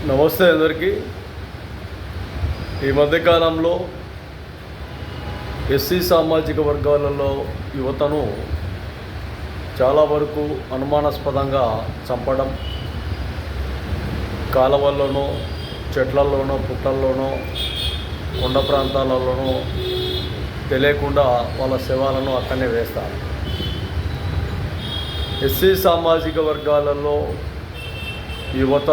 నమస్తే అందరికీ. ఈ మధ్యకాలంలో ఎస్సీ సామాజిక వర్గాలలో యువతను చాలా వరకు అనుమానాస్పదంగా చంపడం, కాలవల్లోనో చెట్లల్లోనో పుట్టల్లోనో కొండ ప్రాంతాలలోనో తెలియకుండా వాళ్ళ శవాలను అక్కడనే వేస్తారు. ఎస్సీ సామాజిక వర్గాలలో యువత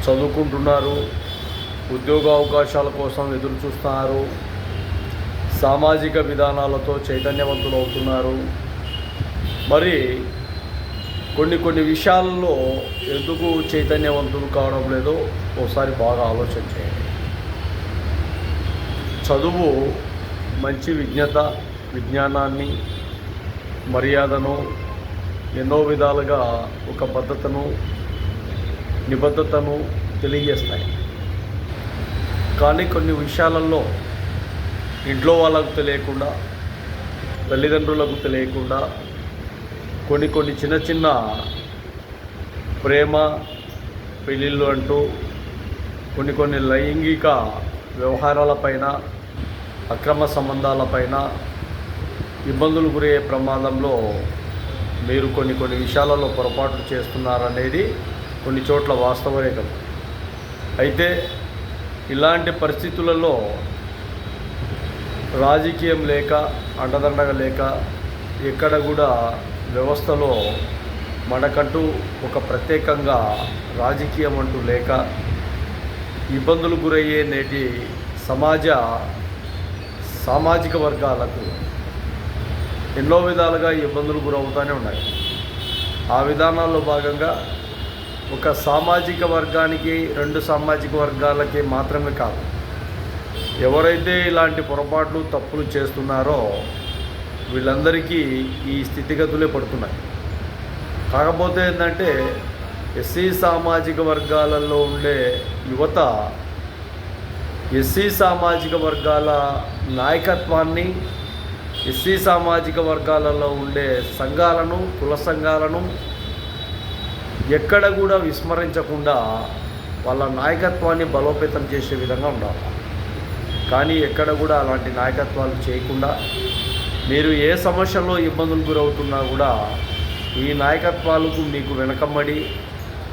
చదువుకుంటున్నారు, ఉద్యోగ అవకాశాల కోసం ఎదురు చూస్తున్నారు, సామాజిక విధానాలతో చైతన్యవంతులు అవుతున్నారు. మరి కొన్ని విషయాల్లో ఎందుకు చైతన్యవంతులు కావడం లేదో ఒకసారి బాగా ఆలోచన చేయండి. చదువు మంచి విజ్ఞానాన్ని, మర్యాదను, ఎన్నో విధాలుగా ఒక నిబద్ధతను తెలియజేస్తాయి. కానీ కొన్ని విషయాలలో ఇంట్లో వాళ్ళకు తెలియకుండా, తల్లిదండ్రులకు తెలియకుండా కొన్ని చిన్న ప్రేమ పెళ్ళిళ్ళు అంటూ కొన్ని లైంగిక వ్యవహారాలపైన, అక్రమ సంబంధాలపైన ఇబ్బందులు గురయ్యే ప్రమాదంలో మీరు కొన్ని విషయాలలో పొరపాట్లు చేస్తున్నారనేది కొన్ని చోట్ల వాస్తవమే కదా. అయితే ఇలాంటి పరిస్థితులలో రాజకీయం లేక, అండదండగా లేక, ఎక్కడ కూడా వ్యవస్థలో మనకంటూ ఒక ప్రత్యేకంగా రాజకీయం అంటూ లేక ఇబ్బందులు గురయ్యే నేటి సామాజిక వర్గాలకు ఎన్నో విధాలుగా ఇబ్బందులు గురవుతూనే ఉన్నాయి. ఆ విధానాల్లో భాగంగా ఒక సామాజిక వర్గానికి, రెండు సామాజిక వర్గాలకి మాత్రమే కాదు, ఎవరైతే ఇలాంటి పొరపాట్లు తప్పులు చేస్తున్నారో వీళ్ళందరికీ ఈ స్థితిగతులే పడుతున్నాయి. కాకపోతే ఏంటంటే ఎస్సీ సామాజిక వర్గాలలో ఉండే యువత ఎస్సీ సామాజిక వర్గాల నాయకత్వాన్ని, ఎస్సీ సామాజిక వర్గాలలో ఉండే సంఘాలను, కుల సంఘాలను ఎక్కడ కూడా విస్మరించకుండా వాళ్ళ నాయకత్వాన్ని బలోపేతం చేసే విధంగా ఉండాలి. కానీ ఎక్కడ కూడా అలాంటి నాయకత్వాలు చేయకుండా మీరు ఏ సమస్యల్లో ఇబ్బందులు గురవుతున్నా కూడా ఈ నాయకత్వాలకు మీకు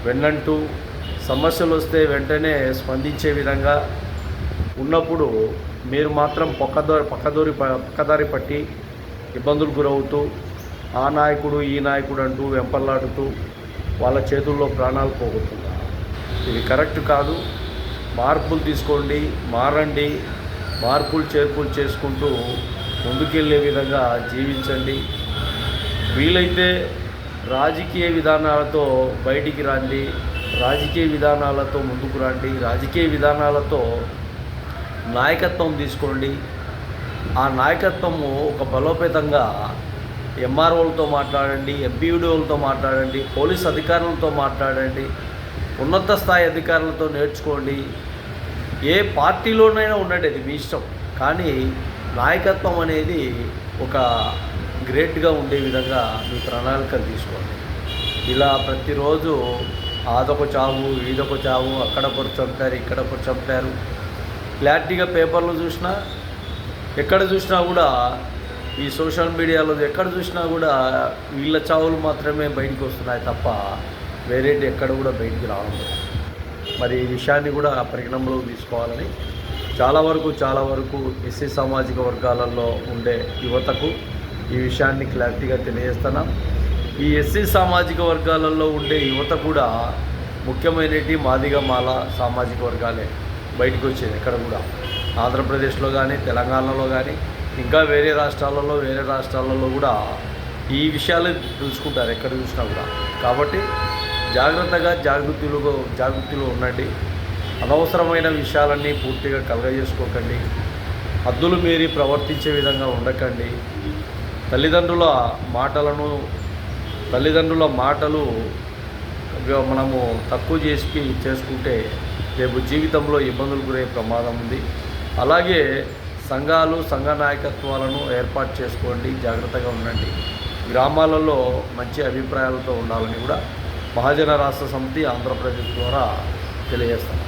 వెన్నంటూ సమస్యలు వస్తే వెంటనే స్పందించే విధంగా ఉన్నప్పుడు మీరు మాత్రం పక్కదారి పట్టి ఇబ్బందులు గురవుతూ ఆ నాయకుడు ఈ నాయకుడు అంటూ వెంపర్లాడుతూ వాళ్ళ చేతుల్లో ప్రాణాలు పోగొట్టున్నారు. ఇది కరెక్ట్ కాదు. మార్పులు తీసుకోండి, మారండి, మార్పులు చేర్పులు చేసుకుంటూ ముందుకెళ్ళే విధంగా జీవించండి. వీలైతే రాజకీయ విధానాలతో బయటికి రండి, రాజకీయ విధానాలతో ముందుకు రండి, రాజకీయ విధానాలతో నాయకత్వం తీసుకోండి. ఆ నాయకత్వము ఒక బలోపేతంగా ఎంఆర్ఓలతో మాట్లాడండి, ఎంపీడీఓలతో మాట్లాడండి, పోలీస్ అధికారులతో మాట్లాడండి, ఉన్నత స్థాయి అధికారులతో నేర్చుకోండి. ఏ పార్టీలోనైనా ఉండండి, అది మీ ఇష్టం. కానీ నాయకత్వం అనేది ఒక గ్రేట్గా ఉండే విధంగా మీ ప్రణాళికలు తీసుకోండి. ఇలా ప్రతిరోజు అదొక చావు, ఇదొక చావు, అక్కడ ఒకరు చంపారు, ఇక్కడ ఒకరు చంపారు, క్లారిటీగా పేపర్లో చూసినా, ఎక్కడ చూసినా కూడా, ఈ సోషల్ మీడియాలో ఎక్కడ చూసినా కూడా వీళ్ళ చావులు మాత్రమే బయటికి వస్తున్నాయి తప్ప వేరేటి ఎక్కడ కూడా బయటికి రావడం లేదు. మరి ఈ విషయాన్ని కూడా పరిగణనలోకి తీసుకోవాలని చాలా వరకు ఎస్సీ సామాజిక వర్గాలలో ఉండే యువతకు ఈ విషయాన్ని క్లారిటీగా తెలియజేస్తున్నాం. ఈ ఎస్సీ సామాజిక వర్గాలలో ఉండే యువత కూడా ముఖ్యమైనటి మాదిగ మాల సామాజిక వర్గాలే బయటకు వచ్చేది. ఎక్కడ కూడా ఆంధ్రప్రదేశ్లో కానీ, తెలంగాణలో కానీ, ఇంకా వేరే రాష్ట్రాలలో కూడా ఈ విషయాలు తెలుసుకుంటారు ఎక్కడ చూసినా కూడా. కాబట్టి జాగృతిలో ఉండండి. అనవసరమైన విషయాలన్నీ పూర్తిగా కలగజేసుకోకండి. హద్దులు మీరి ప్రవర్తించే విధంగా ఉండకండి. తల్లిదండ్రుల మాటలు మనము తక్కువ చేసుకుంటే రేపు జీవితంలో ఇబ్బందులు గురయ్యే ప్రమాదం ఉంది. అలాగే సంఘ నాయకత్వాలను ఏర్పాటు చేసుకోండి, జాగ్రత్తగా ఉండండి. గ్రామాలలో మంచి అభిప్రాయాలతో ఉండాలని కూడా మహాజన రాష్ట్ర సమితి ఆంధ్రప్రదేశ్ ద్వారా తెలియజేస్తాం.